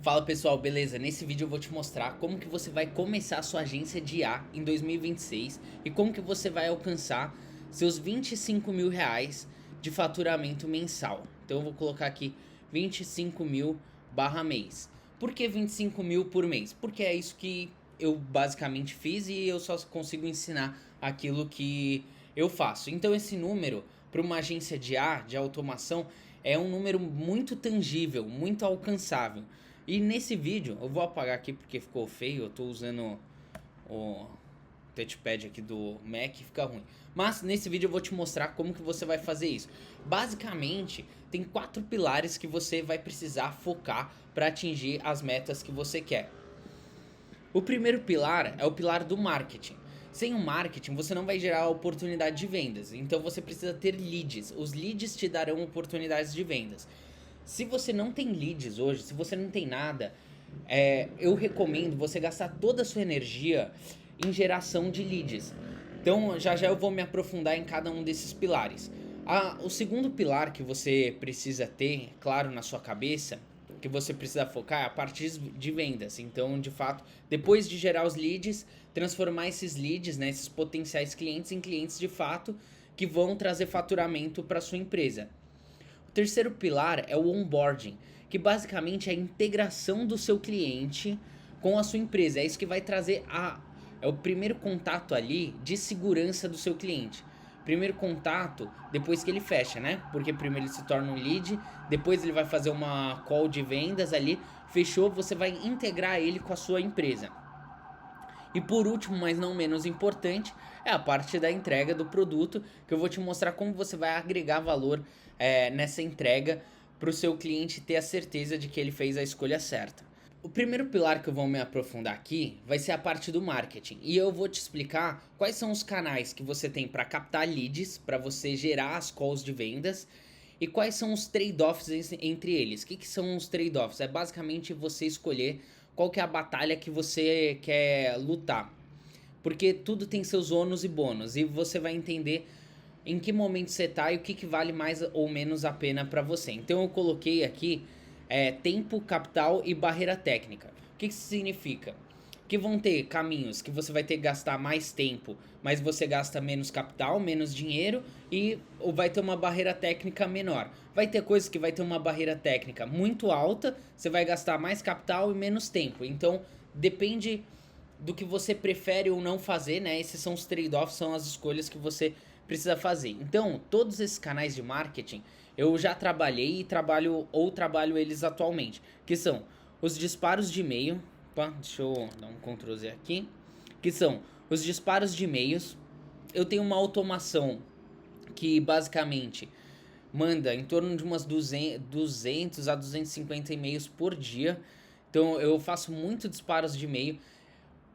Fala pessoal, beleza? Nesse vídeo eu vou te mostrar como que você vai começar a sua agência de IA em 2026 e como que você vai alcançar seus 25 mil reais de faturamento mensal. Então eu vou colocar aqui 25 mil barra mês. Por que 25 mil por mês? Porque é isso que eu basicamente fiz e eu só consigo ensinar aquilo que eu faço. Então esse número para uma agência de IA, de automação, é um número muito tangível, muito alcançável. E nesse vídeo, eu vou apagar aqui porque ficou feio, eu tô usando o touchpad aqui do Mac, fica ruim. Mas nesse vídeo eu vou te mostrar como que você vai fazer isso. Basicamente, tem 4 pilares que você vai precisar focar para atingir as metas que você quer. O primeiro pilar é o pilar do marketing. Sem o marketing, você não vai gerar oportunidade de vendas. Então você precisa ter leads. Os leads te darão oportunidades de vendas. Se você não tem leads hoje, se você não tem nada, eu recomendo você gastar toda a sua energia em geração de leads. Então, já já eu vou me aprofundar em cada um desses pilares. O segundo pilar que você precisa ter, claro, na sua cabeça, que você precisa focar é a parte de vendas. Então, de fato, depois de gerar os leads, transformar esses leads, né, esses potenciais clientes, em clientes de fato que vão trazer faturamento para sua empresa. O terceiro pilar é o onboarding, que basicamente é a integração do seu cliente com a sua empresa. É isso que vai trazer é o primeiro contato ali de segurança do seu cliente. Primeiro contato depois que ele fecha, né? Porque primeiro ele se torna um lead, depois ele vai fazer uma call de vendas ali, fechou, você vai integrar ele com a sua empresa. E por último, mas não menos importante, é a parte da entrega do produto, que eu vou te mostrar como você vai agregar valor nessa entrega para o seu cliente ter a certeza de que ele fez a escolha certa. O primeiro pilar que eu vou me aprofundar aqui vai ser a parte do marketing. E eu vou te explicar quais são os canais que você tem para captar leads, para você gerar as calls de vendas, e quais são os trade-offs entre eles. O que são os trade-offs? É basicamente você escolher qual que é a batalha que você quer lutar. Porque tudo tem seus ônus e bônus. E você vai entender em que momento você tá e o que vale mais ou menos a pena para você. Então eu coloquei aqui tempo, capital e barreira técnica. O que isso significa? Que vão ter caminhos que você vai ter que gastar mais tempo, mas você gasta menos capital, menos dinheiro e ou vai ter uma barreira técnica menor. Vai ter coisas que vai ter uma barreira técnica muito alta, você vai gastar mais capital e menos tempo. Então depende do que você prefere ou não fazer, né? Esses são os trade-offs, são as escolhas que você precisa fazer. Então, todos esses canais de marketing eu já trabalhei e trabalho eles atualmente, que são os disparos de e-mail. Opa, deixa eu dar um Ctrl Z aqui. Que são os disparos de e-mails. Eu tenho uma automação que basicamente manda em torno de umas 200 a 250 e-mails por dia. Então eu faço muito disparos de e-mail.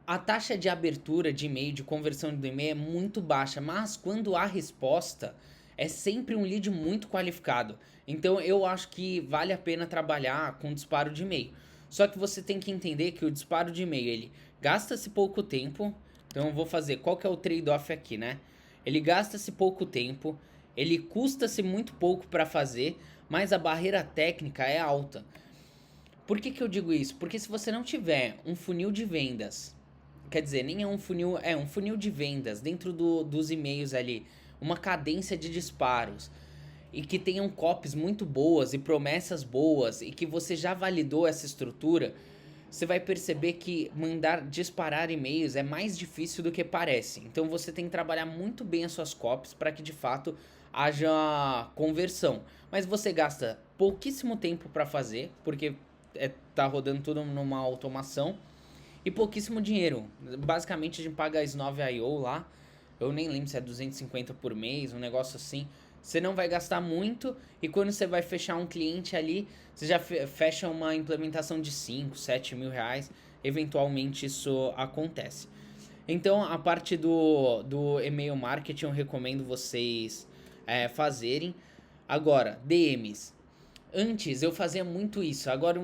A taxa de abertura de e-mail, de conversão do e-mail é muito baixa, mas quando há resposta, é sempre um lead muito qualificado. Então eu acho que vale a pena trabalhar com disparo de e-mail. Só que você tem que entender que o disparo de e-mail, ele gasta-se pouco tempo. Então eu vou fazer, qual que é o trade-off aqui, né? Ele gasta-se pouco tempo, ele custa-se muito pouco para fazer, mas a barreira técnica é alta. Por que eu digo isso? Porque se você não tiver um funil de vendas, quer dizer, nem é um funil, é um funil de vendas dentro dos e-mails ali, uma cadência de disparos e que tenham copies muito boas e promessas boas e que você já validou essa estrutura, você vai perceber que mandar disparar e-mails é mais difícil do que parece. Então você tem que trabalhar muito bem as suas copies para que de fato haja conversão. Mas você gasta pouquíssimo tempo para fazer, porque tá rodando tudo numa automação e pouquíssimo dinheiro. Basicamente a gente paga a S9IO lá. Eu nem lembro se é 250 por mês, um negócio assim. Você não vai gastar muito e quando você vai fechar um cliente ali, você já fecha uma implementação de 5, 7 mil reais. Eventualmente isso acontece. Então a parte do e-mail marketing eu recomendo vocês fazerem. Agora, DMs. Antes eu fazia muito isso, agora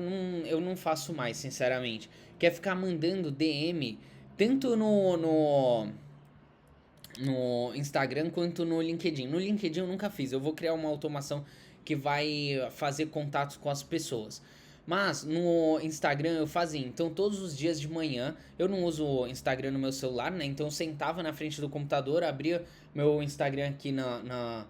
eu não faço mais, sinceramente. Que é ficar mandando DM tanto no Instagram quanto no LinkedIn. No LinkedIn eu nunca fiz, eu vou criar uma automação que vai fazer contatos com as pessoas. Mas no Instagram eu fazia, então todos os dias de manhã, eu não uso o Instagram no meu celular, né? Então eu sentava na frente do computador, abria meu Instagram aqui no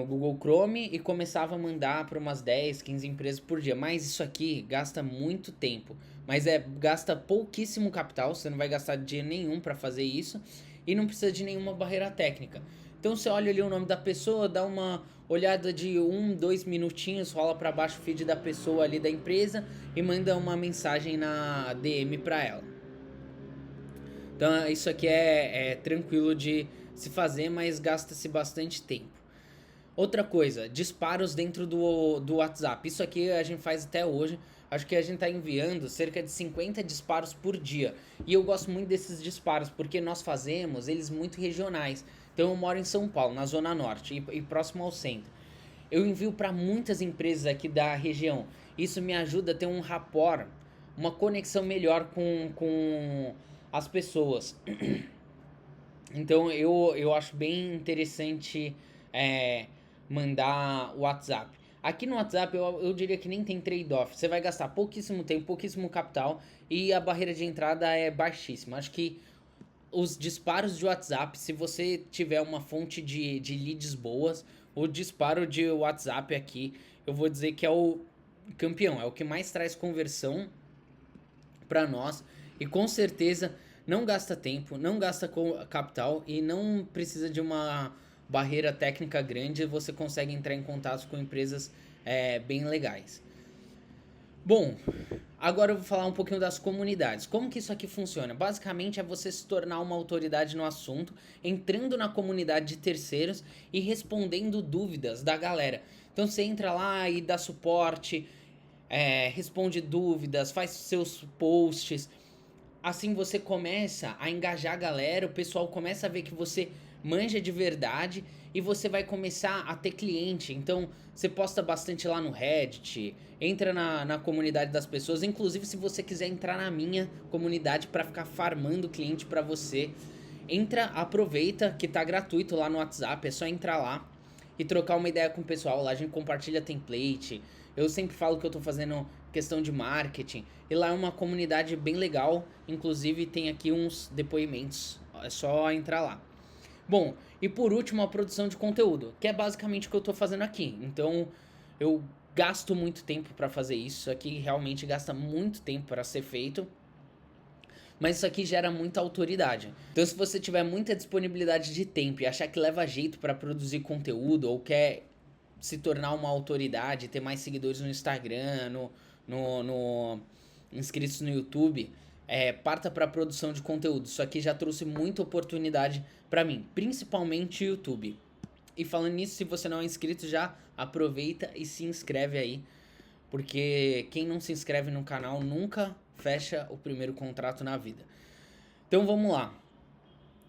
Google Chrome e começava a mandar para umas 10, 15 empresas por dia. Mas isso aqui gasta muito tempo. Mas gasta pouquíssimo capital, você não vai gastar dinheiro nenhum para fazer isso e não precisa de nenhuma barreira técnica. Então você olha ali o nome da pessoa, dá uma olhada de 2 minutinhos, rola para baixo o feed da pessoa ali da empresa e manda uma mensagem na DM para ela. Então isso aqui é tranquilo de se fazer, mas gasta-se bastante tempo. Outra coisa, disparos dentro do WhatsApp. Isso aqui a gente faz até hoje. Acho que a gente tá enviando cerca de 50 disparos por dia. E eu gosto muito desses disparos, porque nós fazemos eles muito regionais. Então eu moro em São Paulo, na Zona Norte, e próximo ao centro. Eu envio para muitas empresas aqui da região. Isso me ajuda a ter um rapport, uma conexão melhor com as pessoas. Então eu acho bem interessante é, mandar o WhatsApp. Aqui no WhatsApp eu diria que nem tem trade-off. Você vai gastar pouquíssimo tempo, pouquíssimo capital e a barreira de entrada é baixíssima. Acho que os disparos de WhatsApp, se você tiver uma fonte de leads boas, o disparo de WhatsApp aqui, eu vou dizer que é o campeão, é o que mais traz conversão para nós e com certeza não gasta tempo, não gasta capital e não precisa de uma barreira técnica grande, você consegue entrar em contato com empresas bem legais. Bom, agora eu vou falar um pouquinho das comunidades. Como que isso aqui funciona? Basicamente é você se tornar uma autoridade no assunto, entrando na comunidade de terceiros e respondendo dúvidas da galera. Então você entra lá e dá suporte, responde dúvidas, faz seus posts. Assim você começa a engajar a galera, o pessoal começa a ver que você manja de verdade e você vai começar a ter cliente. Então você posta bastante lá no Reddit, entra na comunidade das pessoas. Inclusive, se você quiser entrar na minha comunidade para ficar farmando cliente para você, entra, aproveita que tá gratuito lá no WhatsApp, é só entrar lá e trocar uma ideia com o pessoal. Lá a gente compartilha template. Eu sempre falo que eu tô fazendo questão de marketing. E lá é uma comunidade bem legal. Inclusive tem aqui uns depoimentos. É só entrar lá. Bom, e por último a produção de conteúdo, que é basicamente o que eu tô fazendo aqui. Então eu gasto muito tempo para fazer isso. Isso aqui realmente gasta muito tempo para ser feito. Mas isso aqui gera muita autoridade. Então, se você tiver muita disponibilidade de tempo e achar que leva jeito para produzir conteúdo ou quer se tornar uma autoridade, ter mais seguidores no Instagram, no inscritos no YouTube, parta para produção de conteúdo. Isso aqui já trouxe muita oportunidade para mim, principalmente YouTube. E falando nisso, se você não é inscrito, já aproveita e se inscreve aí, porque quem não se inscreve no canal nunca fecha o primeiro contrato na vida. Então vamos lá.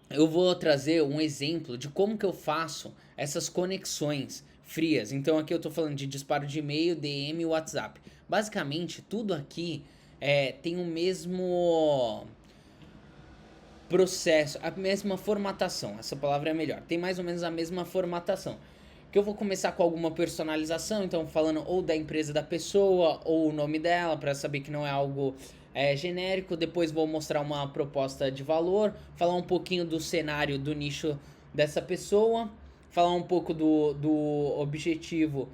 Eu vou trazer um exemplo de como que eu faço essas conexões frias. Então aqui eu tô falando de disparo de e-mail, DM e WhatsApp. Basicamente, tudo aqui tem o mesmo processo, a mesma formatação. Essa palavra é melhor. Tem mais ou menos a mesma formatação. Que eu vou começar com alguma personalização, então falando ou da empresa da pessoa ou o nome dela, para saber que não é algo genérico. Depois vou mostrar uma proposta de valor, falar um pouquinho do cenário, do nicho dessa pessoa, falar um pouco do objetivo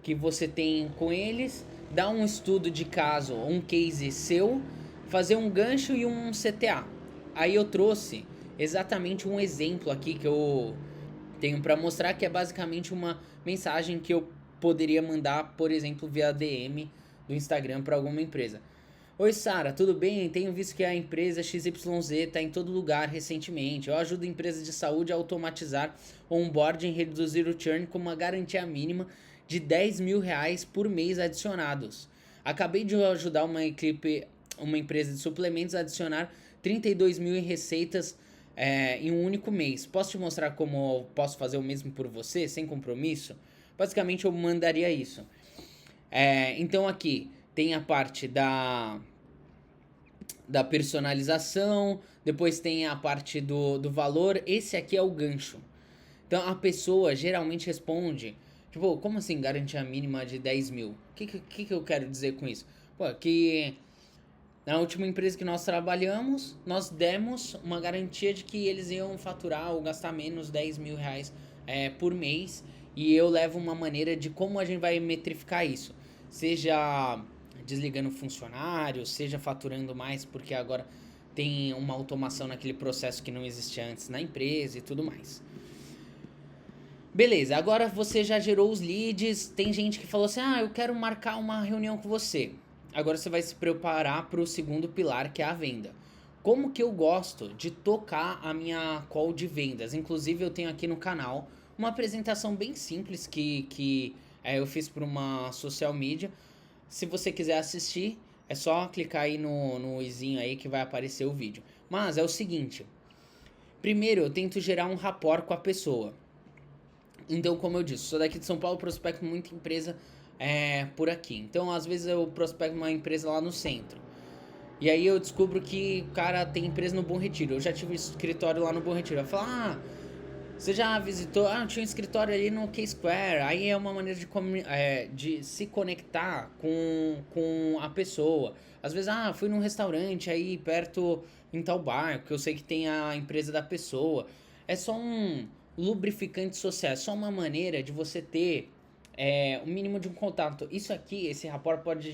que você tem com eles, dar um estudo de caso, um case seu, fazer um gancho e um CTA. Aí eu trouxe exatamente um exemplo aqui que eu tenho para mostrar, que é basicamente uma mensagem que eu poderia mandar, por exemplo, via DM do Instagram para alguma empresa. Oi Sara, tudo bem? Tenho visto que a empresa XYZ está em todo lugar recentemente. Eu ajudo empresas de saúde a automatizar o onboarding e reduzir o churn com uma garantia mínima de R$ 10.000 por mês adicionados. Acabei de ajudar uma empresa de suplementos a adicionar 32 mil em receitas em um único mês. Posso te mostrar como eu posso fazer o mesmo por você, sem compromisso? Basicamente eu mandaria isso. Então aqui tem a parte da personalização, depois tem a parte do valor. Esse aqui é o gancho. Então a pessoa geralmente responde Tipo, como assim garantia mínima de 10 mil? O que eu quero dizer com isso? Pô, que na última empresa que nós trabalhamos, nós demos uma garantia de que eles iam faturar ou gastar menos 10 mil reais por mês. E eu levo uma maneira de como a gente vai metrificar isso. Seja desligando funcionários, seja faturando mais, porque agora tem uma automação naquele processo que não existia antes na empresa e tudo mais. Beleza, agora você já gerou os leads, tem gente que falou assim, eu quero marcar uma reunião com você. Agora você vai se preparar para o segundo pilar, que é a venda. Como que eu gosto de tocar a minha call de vendas? Inclusive eu tenho aqui no canal uma apresentação bem simples que eu fiz para uma social media. Se você quiser assistir, é só clicar aí no izinho aí que vai aparecer o vídeo. Mas é o seguinte, primeiro eu tento gerar um rapport com a pessoa. Então, como eu disse, sou daqui de São Paulo, prospecto muita empresa por aqui. Então, às vezes eu prospecto uma empresa lá no centro. E aí eu descubro que o cara tem empresa no Bom Retiro. Eu já tive escritório lá no Bom Retiro. Eu falo, você já visitou? Tinha um escritório ali no K-Square. Aí é uma maneira de se conectar com a pessoa. Às vezes, fui num restaurante aí perto em tal bar, que eu sei que tem a empresa da pessoa. É só um lubrificante social, é só uma maneira de você ter o mínimo de um contato. Isso aqui, esse rapport pode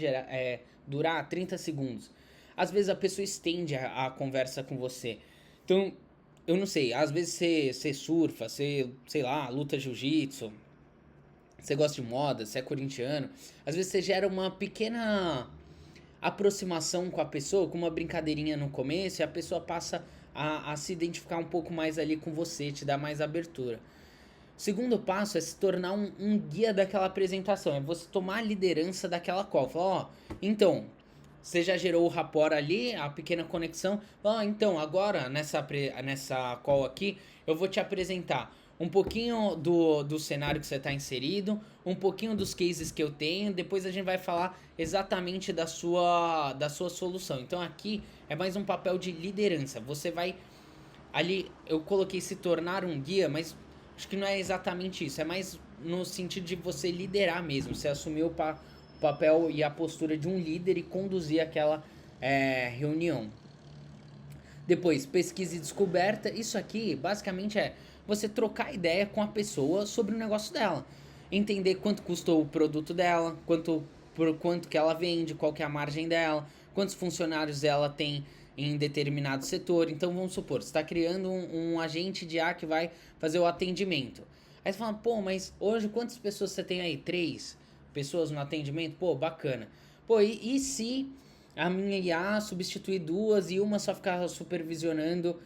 durar 30 segundos. Às vezes a pessoa estende a conversa com você. Então, eu não sei, às vezes você surfa, você, sei lá, luta jiu-jitsu, você gosta de moda, você é corintiano. Às vezes você gera uma pequena aproximação com a pessoa, com uma brincadeirinha no começo, e a pessoa passa a se identificar um pouco mais ali com você, te dá mais abertura. O segundo passo é se tornar um guia daquela apresentação, é você tomar a liderança daquela call. Falar, então, você já gerou o rapport ali, a pequena conexão. Então, agora nessa call aqui, eu vou te apresentar um pouquinho do cenário que você está inserido, um pouquinho dos cases que eu tenho, depois a gente vai falar exatamente da sua solução. Então aqui é mais um papel de liderança. Você vai ali, eu coloquei se tornar um guia, mas acho que não é exatamente isso. É mais no sentido de você liderar mesmo. Você assumir o papel e a postura de um líder e conduzir aquela reunião. Depois, pesquisa e descoberta. Isso aqui, basicamente, é você trocar ideia com a pessoa sobre o negócio dela. Entender quanto custou o produto dela, por quanto que ela vende, qual que é a margem dela, quantos funcionários ela tem em determinado setor. Então, vamos supor, você está criando um agente de A que vai fazer o atendimento. Aí você fala, pô, mas hoje quantas pessoas você tem aí? 3 pessoas no atendimento? Pô, bacana. Pô, e se a minha IA substituir 2 e uma só ficar supervisionando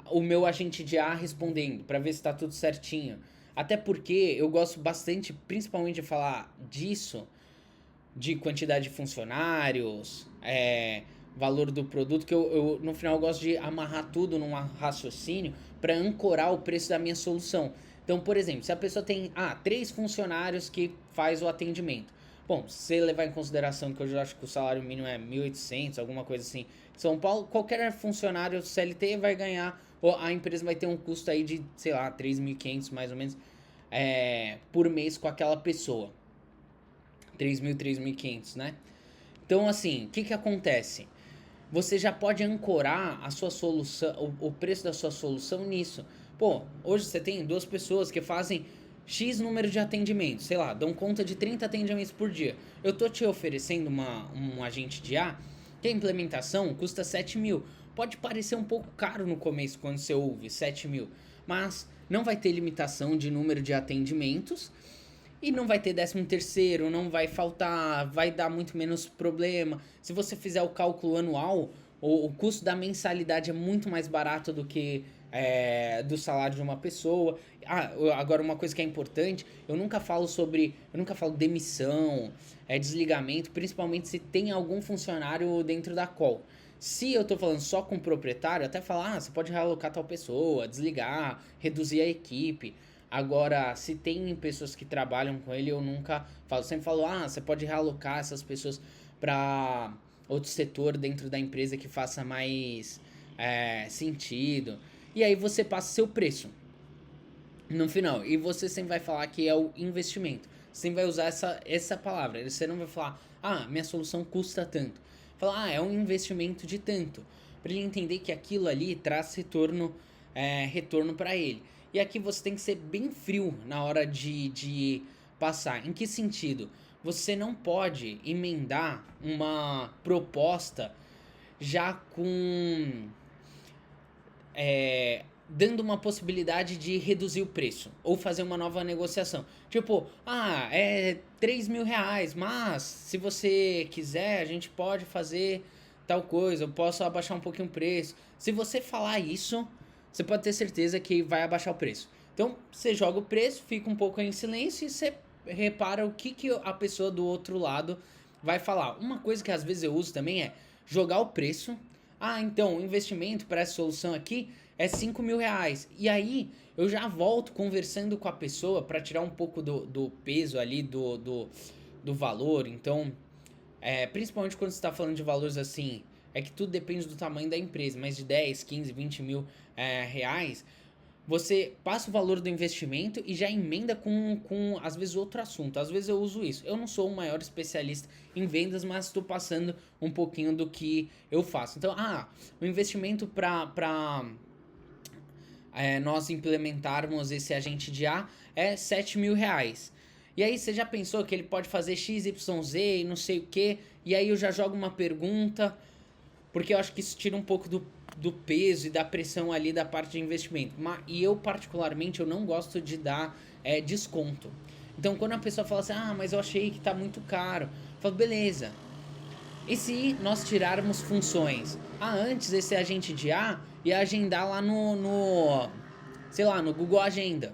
o meu agente de IA respondendo, para ver se tá tudo certinho. Até porque eu gosto bastante, principalmente de falar disso, de quantidade de funcionários, valor do produto, que eu no final eu gosto de amarrar tudo num raciocínio para ancorar o preço da minha solução. Então, por exemplo, se a pessoa tem 3 funcionários que faz o atendimento. Bom, se você levar em consideração que eu já acho que o salário mínimo é 1.800, alguma coisa assim. Em São Paulo, qualquer funcionário CLT vai ganhar, ou a empresa vai ter um custo aí de, sei lá, 3.500 mais ou menos por mês com aquela pessoa. 3.000, 3.500, né? Então, assim, o que acontece? Você já pode ancorar a sua solução, o preço da sua solução nisso. Pô, hoje você tem 2 pessoas que fazem X número de atendimentos, sei lá, dão conta de 30 atendimentos por dia. Eu tô te oferecendo um agente de A que a implementação custa 7 mil. Pode parecer um pouco caro no começo quando você ouve 7 mil, mas não vai ter limitação de número de atendimentos e não vai ter 13º, não vai faltar, vai dar muito menos problema. Se você fizer o cálculo anual, o custo da mensalidade é muito mais barato do que do salário de uma pessoa. Agora uma coisa que é importante, eu nunca falo demissão, desligamento, principalmente se tem algum funcionário dentro da call. Se eu tô falando só com o proprietário, até falar, você pode realocar tal pessoa, desligar, reduzir a equipe. Agora, se tem pessoas que trabalham com ele, eu nunca falo. Sempre falo, você pode realocar essas pessoas para outro setor dentro da empresa que faça mais sentido. E aí você passa seu preço. no final. E você sempre vai falar que é o investimento. Você sempre vai usar essa palavra. Você não vai falar, ah, minha solução custa tanto. Falar, ah, é um investimento de tanto. Para ele entender que aquilo ali traz retorno para ele. E aqui você tem que ser bem frio na hora de passar. Em que sentido? Você não pode emendar uma proposta já com dando uma possibilidade de reduzir o preço ou fazer uma nova negociação. Tipo, ah, é 3 mil reais, mas se você quiser, a gente pode fazer tal coisa, eu posso abaixar um pouquinho o preço. Se você falar isso, você pode ter certeza que vai abaixar o preço. Então, você joga o preço, fica um pouco em silêncio e você repara o que a pessoa do outro lado vai falar. Uma coisa que às vezes eu uso também é jogar o preço. Ah, então, o investimento para essa solução aqui é 5 mil reais. E aí, eu já volto conversando com a pessoa para tirar um pouco do peso ali, do valor. Então, principalmente quando você está falando de valores assim, é que tudo depende do tamanho da empresa, mas de 10, 15, 20 mil reais, você passa o valor do investimento e já emenda com, às vezes, outro assunto. Às vezes eu uso isso. Eu não sou o maior especialista em vendas, mas estou passando um pouquinho do que eu faço. Então, o investimento para nós implementarmos esse agente de A é 7 mil reais. E aí você já pensou que ele pode fazer X, Y, Z e não sei o que, e aí eu já jogo uma pergunta, porque eu acho que isso tira um pouco do peso e da pressão ali da parte de investimento. E eu, particularmente, eu não gosto de dar desconto. Então, quando a pessoa fala assim, mas eu achei que tá muito caro, eu falo, beleza. E se nós tirarmos funções? Antes esse agente de A ia agendar lá sei lá, no Google Agenda.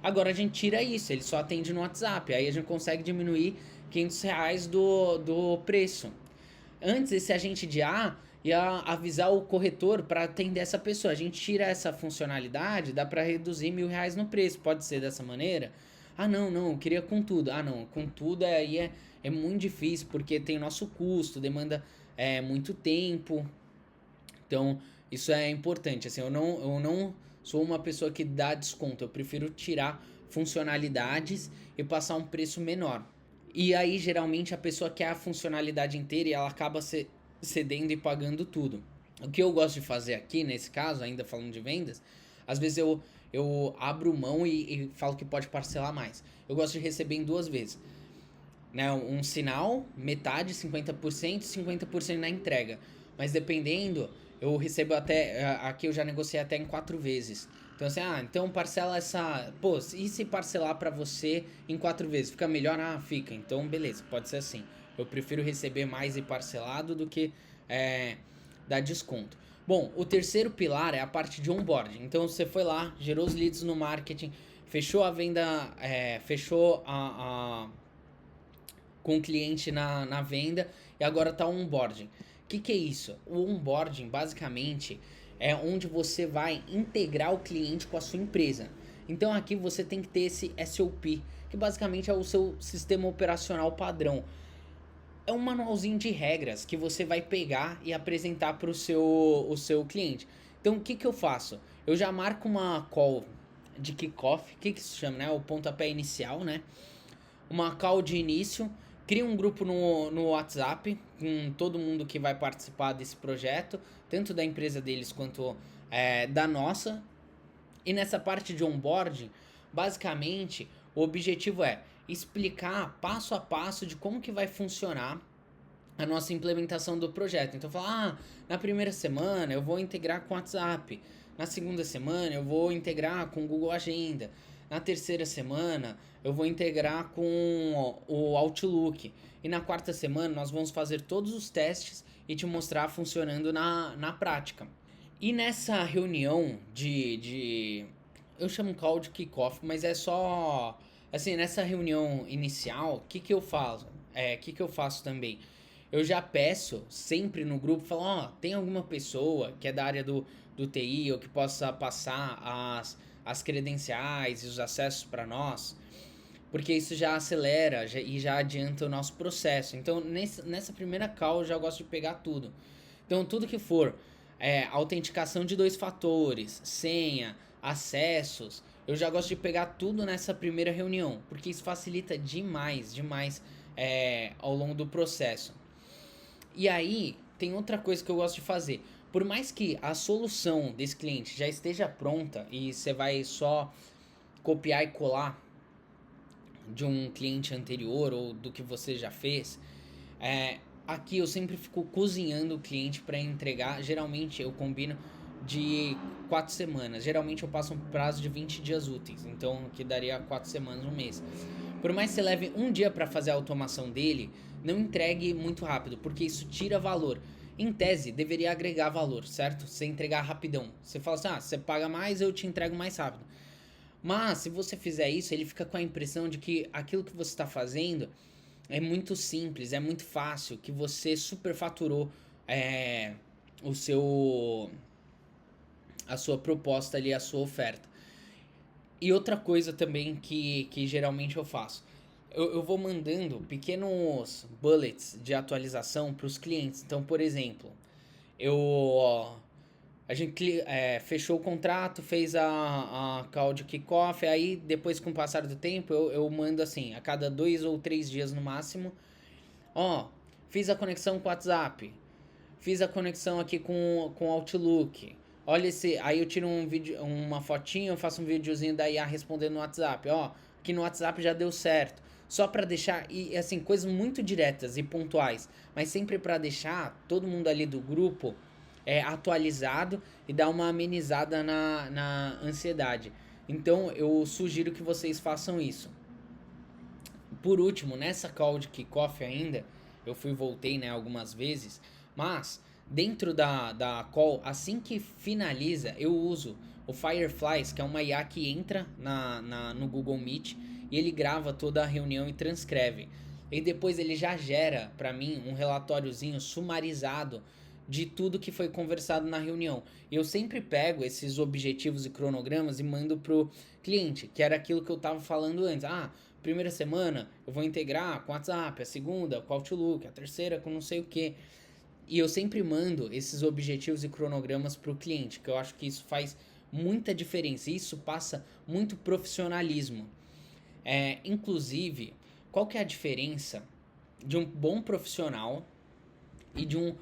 Agora a gente tira isso, ele só atende no WhatsApp. Aí a gente consegue diminuir R$ 500 do preço. Antes, esse agente de A ia avisar o corretor para atender essa pessoa. A gente tira essa funcionalidade, dá para reduzir R$ 1.000 no preço. Pode ser dessa maneira? Não, eu queria com tudo. Não, com tudo aí é muito difícil, porque tem o nosso custo, demanda muito tempo. Então, isso é importante. Assim, eu não sou uma pessoa que dá desconto. Eu prefiro tirar funcionalidades e passar um preço menor. E aí, geralmente, a pessoa quer a funcionalidade inteira e ela acaba cedendo e pagando tudo. O que eu gosto de fazer aqui, nesse caso, ainda falando de vendas, às vezes eu abro mão e falo que pode parcelar mais. Eu gosto de receber em duas vezes. Né? Um sinal, metade, 50%, 50% na entrega. Mas dependendo, eu recebo até... Aqui eu já negociei até em 4 vezes. Então assim, então parcela essa... Pô, e se parcelar pra você em 4 vezes? Fica melhor? Fica. Então beleza, pode ser assim. Eu prefiro receber mais e parcelado do que dar desconto. Bom, o terceiro pilar é a parte de onboarding. Então você foi lá, gerou os leads no marketing, fechou a venda, fechou com o cliente na venda e agora tá o onboarding. O que é isso? O onboarding, basicamente, é onde você vai integrar o cliente com a sua empresa. Então aqui você tem que ter esse SOP, que basicamente é o seu sistema operacional padrão. É um manualzinho de regras que você vai pegar e apresentar para o seu cliente. Então o que eu faço? Eu já marco uma call de kickoff, o que isso chama, né? O pontapé inicial, né? Uma call de início, cria um grupo no WhatsApp com todo mundo que vai participar desse projeto, tanto da empresa deles quanto da nossa. E nessa parte de onboarding, basicamente, o objetivo é explicar passo a passo de como que vai funcionar a nossa implementação do projeto. Então, falar, na primeira semana eu vou integrar com o WhatsApp, na segunda semana eu vou integrar com o Google Agenda, na terceira semana eu vou integrar com o Outlook, e na quarta semana nós vamos fazer todos os testes e te mostrar funcionando na prática. E nessa reunião eu chamo call de kickoff, mas é só... Assim, nessa reunião inicial, o que eu faço? Que eu faço também? Eu já peço sempre no grupo, falo, tem alguma pessoa que é da área do TI ou que possa passar as credenciais e os acessos para nós? Porque isso já acelera e já adianta o nosso processo. Então, nessa primeira call, eu já gosto de pegar tudo. Então, tudo que for autenticação de 2 fatores, senha, acessos, eu já gosto de pegar tudo nessa primeira reunião, porque isso facilita demais, demais ao longo do processo. E aí, tem outra coisa que eu gosto de fazer. Por mais que a solução desse cliente já esteja pronta e você vai só copiar e colar de um cliente anterior ou do que você já fez, aqui eu sempre fico cozinhando o cliente para entregar. Geralmente eu combino de 4 semanas. Geralmente eu passo um prazo de 20 dias úteis, então que daria 4 semanas, um mês. Por mais que você leve um dia para fazer a automação dele, não entregue muito rápido, porque isso tira valor. Em tese, deveria agregar valor, certo? Você entregar rapidão. Você fala assim, você paga mais, eu te entrego mais rápido. Mas, se você fizer isso, ele fica com a impressão de que aquilo que você está fazendo é muito simples, é muito fácil, que você superfaturou o seu, a sua proposta ali, a sua oferta. E outra coisa também que geralmente eu faço, eu vou mandando pequenos bullets de atualização para os clientes. Então, por exemplo, a gente fechou o contrato, fez a call de kickoff, aí depois com o passar do tempo eu mando assim, a cada 2 ou 3 dias no máximo, fiz a conexão com o WhatsApp, fiz a conexão aqui com o Outlook, olha esse, aí eu tiro um vídeo, uma fotinha, eu faço um videozinho da IA respondendo no WhatsApp, aqui no WhatsApp já deu certo, só para deixar, e assim, coisas muito diretas e pontuais, mas sempre para deixar todo mundo ali do grupo atualizado e dar uma amenizada na ansiedade. Então eu sugiro que vocês façam isso. Por último, nessa call de kickoff ainda, eu fui e voltei, né, algumas vezes, mas dentro da call, assim que finaliza, eu uso o Fireflies, que é uma IA que entra no Google Meet e ele grava toda a reunião e transcreve. E depois ele já gera para mim um relatóriozinho sumarizado de tudo que foi conversado na reunião. Eu sempre pego esses objetivos e cronogramas e mando pro cliente, que era aquilo que eu tava falando antes. Primeira semana eu vou integrar com o WhatsApp, a segunda com o Outlook, a terceira com não sei o que. E eu sempre mando esses objetivos e cronogramas pro cliente, que eu acho que isso faz muita diferença. Isso passa muito profissionalismo. Inclusive, qual que é a diferença de um bom profissional e de um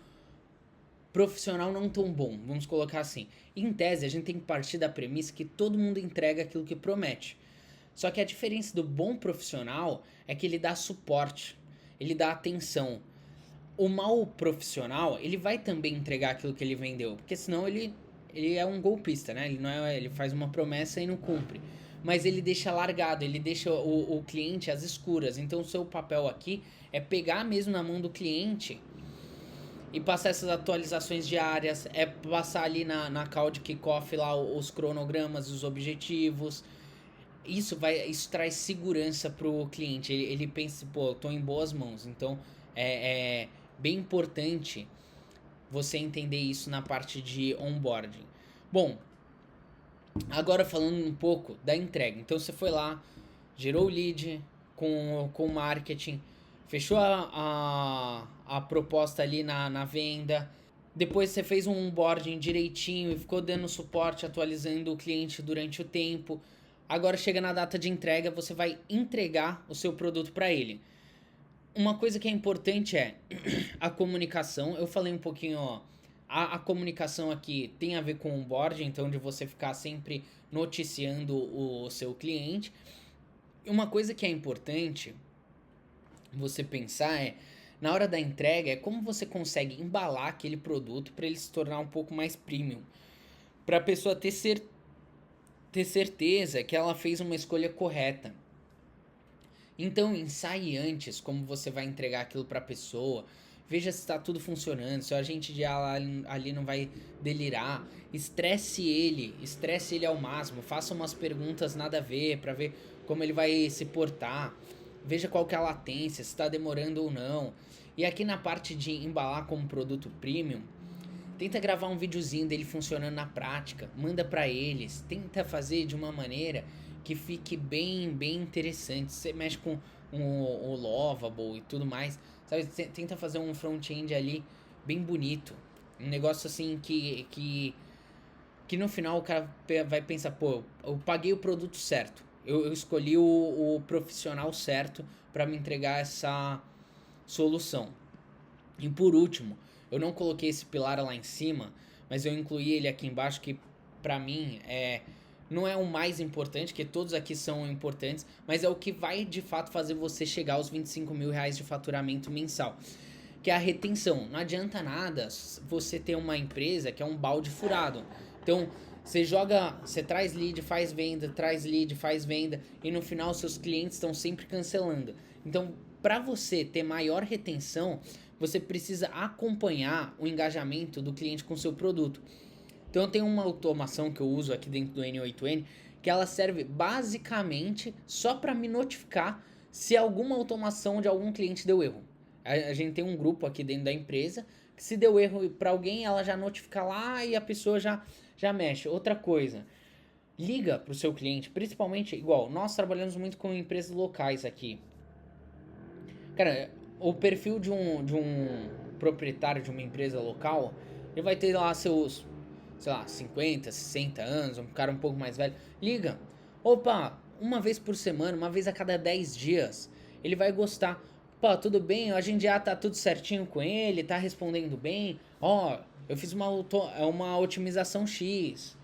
profissional não tão bom, vamos colocar assim. Em tese, a gente tem que partir da premissa que todo mundo entrega aquilo que promete. Só que a diferença do bom profissional é que ele dá suporte, ele dá atenção. O mau profissional, ele vai também entregar aquilo que ele vendeu, porque senão ele é um golpista, né? Ele faz uma promessa e não cumpre. Mas ele deixa largado, ele deixa o cliente às escuras. Então o seu papel aqui é pegar mesmo na mão do cliente e passar essas atualizações diárias, passar ali na call de kickoff lá os cronogramas, os objetivos. Isso traz segurança pro cliente. Ele pensa, pô, eu tô em boas mãos. Então é bem importante você entender isso na parte de onboarding. Bom, agora falando um pouco da entrega. Então você foi lá, gerou o lead com o marketing, fechou a proposta ali na venda. Depois você fez um onboarding direitinho e ficou dando suporte, atualizando o cliente durante o tempo. Agora chega na data de entrega, você vai entregar o seu produto para ele. Uma coisa que é importante é a comunicação. Eu falei um pouquinho, a comunicação aqui tem a ver com o onboarding, então de você ficar sempre noticiando o seu cliente. Uma coisa que é importante você pensar na hora da entrega, é como você consegue embalar aquele produto para ele se tornar um pouco mais premium. Para a pessoa ter certeza que ela fez uma escolha correta. Então ensaie antes como você vai entregar aquilo para a pessoa. Veja se está tudo funcionando, se o agente de ali não vai delirar. Estresse ele ao máximo. Faça umas perguntas nada a ver para ver como ele vai se portar. Veja qual que é a latência, se está demorando ou não. E aqui na parte de embalar como produto premium, tenta gravar um videozinho dele funcionando na prática, manda para eles, tenta fazer de uma maneira que fique bem interessante. Você mexe com o Lovable e tudo mais, sabe? Tenta fazer um front-end ali bem bonito, um negócio assim que que no final o cara vai pensar, pô, eu paguei o produto certo. Eu escolhi o profissional certo para me entregar essa solução. E por último, eu não coloquei esse pilar lá em cima, mas eu incluí ele aqui embaixo, que pra mim não é o mais importante, que todos aqui são importantes, mas é o que vai de fato fazer você chegar aos 25 mil reais de faturamento mensal, que é a retenção. Não adianta nada você ter uma empresa que é um balde furado. Então, você traz lead, faz venda, traz lead, faz venda, e no final seus clientes estão sempre cancelando. Então, para você ter maior retenção, você precisa acompanhar o engajamento do cliente com o seu produto. Então, tem uma automação que eu uso aqui dentro do N8N, que ela serve basicamente só para me notificar se alguma automação de algum cliente deu erro. A gente tem um grupo aqui dentro da empresa que se deu erro para alguém, ela já notifica lá e a pessoa já mexe. Outra coisa, liga para o seu cliente, principalmente, igual, nós trabalhamos muito com empresas locais aqui. Cara, o perfil de um proprietário de uma empresa local, ele vai ter lá seus, sei lá, 50, 60 anos, um cara um pouco mais velho. Liga, opa, uma vez por semana, uma vez a cada 10 dias, ele vai gostar. Pô, tudo bem, hoje em dia tá tudo certinho com ele, tá respondendo bem. Ó, eu fiz uma otimização X.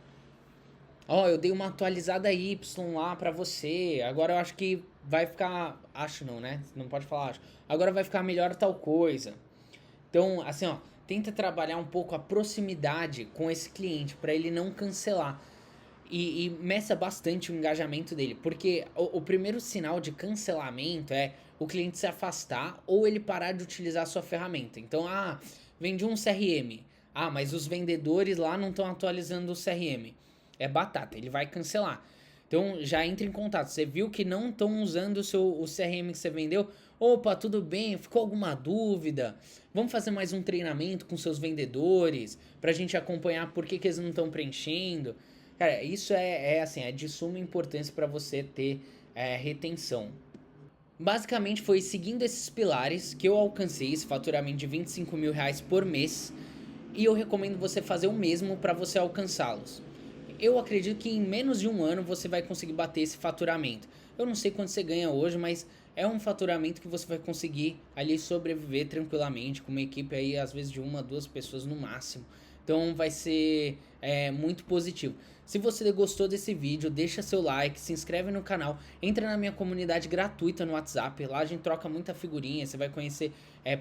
Ó, eu dei uma atualizada Y lá pra você. Agora eu acho que vai ficar. Acho não, né? Não pode falar acho. Agora vai ficar melhor tal coisa. Então, assim, ó, tenta trabalhar um pouco a proximidade com esse cliente pra ele não cancelar. E meça bastante o engajamento dele. Porque o primeiro sinal de cancelamento é o cliente se afastar ou ele parar de utilizar a sua ferramenta. Então, vendi um CRM. Ah, mas os vendedores lá não estão atualizando o CRM. É batata, ele vai cancelar. Então já entra em contato. Você viu que não estão usando o CRM que você vendeu? Opa, tudo bem? Ficou alguma dúvida? Vamos fazer mais um treinamento com seus vendedores pra gente acompanhar por que eles não estão preenchendo. Cara, isso assim, é de suma importância para você ter retenção. Basicamente foi seguindo esses pilares que eu alcancei esse faturamento de 25 mil reais por mês. E eu recomendo você fazer o mesmo para você alcançá-los. Eu acredito que em menos de um ano você vai conseguir bater esse faturamento. Eu não sei quanto você ganha hoje, mas é um faturamento que você vai conseguir ali sobreviver tranquilamente com uma equipe aí, às vezes de uma, duas pessoas no máximo. Então vai ser muito positivo. Se você gostou desse vídeo, deixa seu like, se inscreve no canal, entra na minha comunidade gratuita no WhatsApp. Lá a gente troca muita figurinha, você vai conhecer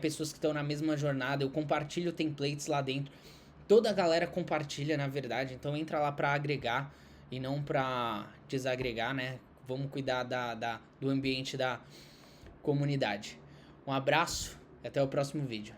pessoas que estão na mesma jornada. Eu compartilho templates lá dentro. Toda a galera compartilha, na verdade. Então entra lá pra agregar e não pra desagregar, né? Vamos cuidar do ambiente da comunidade. Um abraço e até o próximo vídeo.